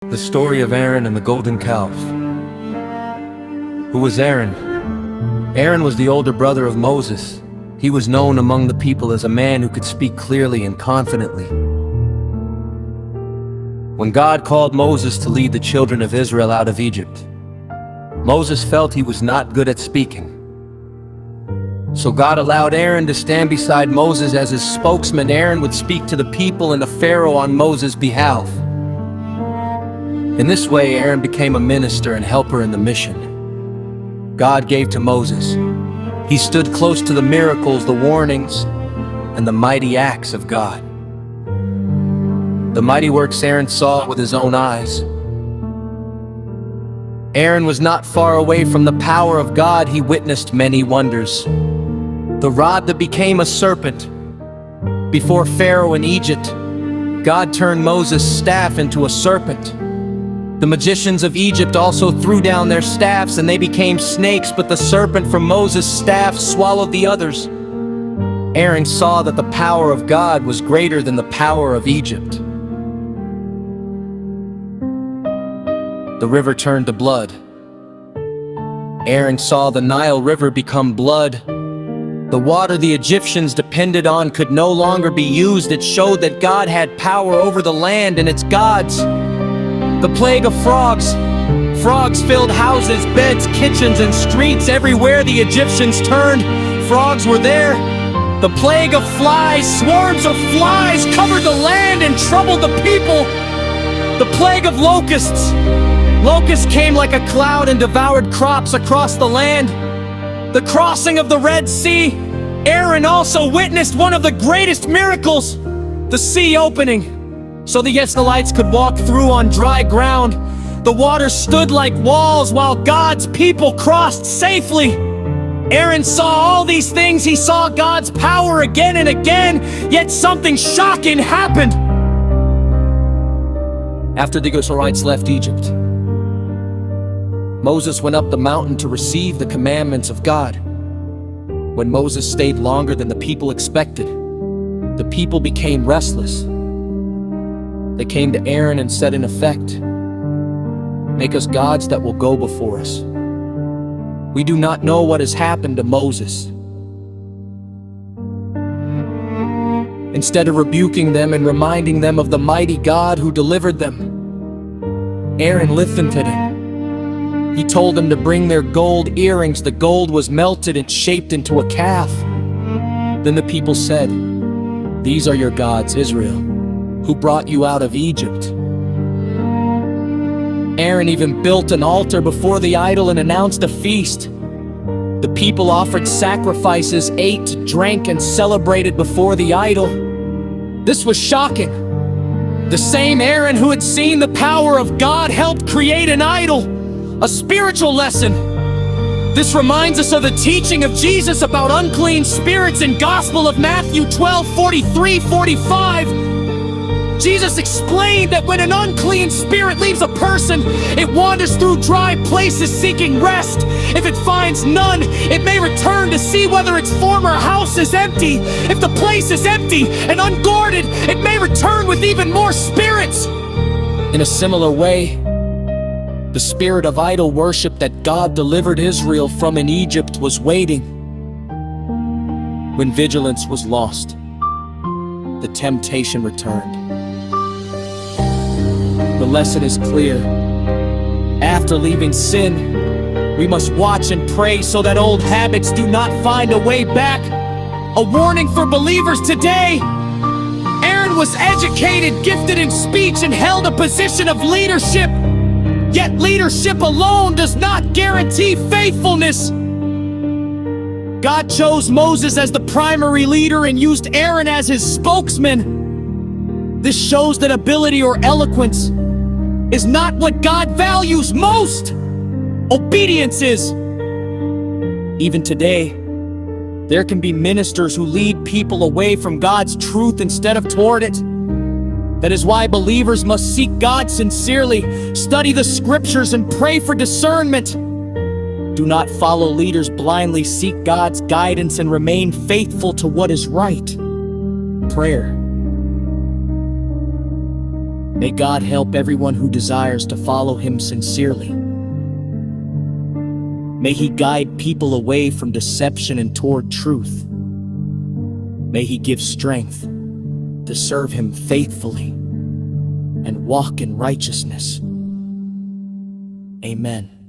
The story of Aaron and the golden calf. Who was Aaron? Aaron was the older brother of Moses. He was known among the people as a man who could speak clearly and confidently. When God called Moses to lead the children of Israel out of Egypt, Moses felt he was not good at speaking. So God allowed Aaron to stand beside Moses as his spokesman. Aaron would speak to the people and to Pharaoh on Moses' behalf. In this way, Aaron became a minister and helper in the mission God gave to Moses. He stood close to the miracles, the warnings, and the mighty acts of God. The mighty works Aaron saw with his own eyes. Aaron was not far away from the power of God. He witnessed many wonders. The rod that became a serpent before Pharaoh in Egypt. God turned Moses' staff into a serpent. The magicians of Egypt also threw down their staffs and they became snakes, but the serpent from Moses' staff swallowed the others. Aaron saw that the power of God was greater than the power of Egypt. The river turned to blood. Aaron saw the Nile River become blood. The water the Egyptians depended on could no longer be used. It showed that God had power over the land and its gods. The plague of frogs. Frogs filled houses, beds, kitchens, and streets. Everywhere the Egyptians turned, frogs were there. The plague of flies. Swarms of flies covered the land and troubled the people. The plague of locusts. Locusts came like a cloud and devoured crops across the land. The crossing of the Red Sea. Aaron also witnessed one of the greatest miracles, the sea opening, so the Israelites could walk through on dry ground. The water stood like walls while God's people crossed safely. Aaron saw all these things. He saw God's power again and again, yet something shocking happened. After the Israelites left Egypt, Moses went up the mountain to receive the commandments of God. When Moses stayed longer than the people expected, the people became restless. They came to Aaron and said, in effect, "Make us gods that will go before us. We do not know what has happened to Moses." Instead of rebuking them and reminding them of the mighty God who delivered them, Aaron listened to them. He told them to bring their gold earrings. The gold was melted and shaped into a calf. Then the people said, "These are your gods, Israel, who brought you out of Egypt." Aaron even built an altar before the idol and announced a feast. The people offered sacrifices, ate, drank, and celebrated before the idol. This was shocking. The same Aaron who had seen the power of God helped create an idol. A spiritual lesson. This reminds us of the teaching of Jesus about unclean spirits in Gospel of Matthew 12:43-45. Jesus explained that when an unclean spirit leaves a person, it wanders through dry places seeking rest. If it finds none, it may return to see whether its former house is empty. If the place is empty and unguarded, it may return with even more spirits. In a similar way, the spirit of idol worship that God delivered Israel from in Egypt was waiting. When vigilance was lost, the temptation returned. The lesson is clear. After leaving sin, we must watch and pray so that old habits do not find a way back. A warning for believers today. Aaron was educated, gifted in speech, and held a position of leadership. Yet leadership alone does not guarantee faithfulness. God chose Moses as the primary leader and used Aaron as his spokesman. This shows that ability or eloquence is not what God values most. Obedience is. Even today, there can be ministers who lead people away from God's truth instead of toward it. That is why believers must seek God sincerely, study the scriptures, and pray for discernment. Do not follow leaders blindly. Seek God's guidance and remain faithful to what is right. Prayer. May God help everyone who desires to follow Him sincerely. May He guide people away from deception and toward truth. May He give strength to serve Him faithfully and walk in righteousness. Amen.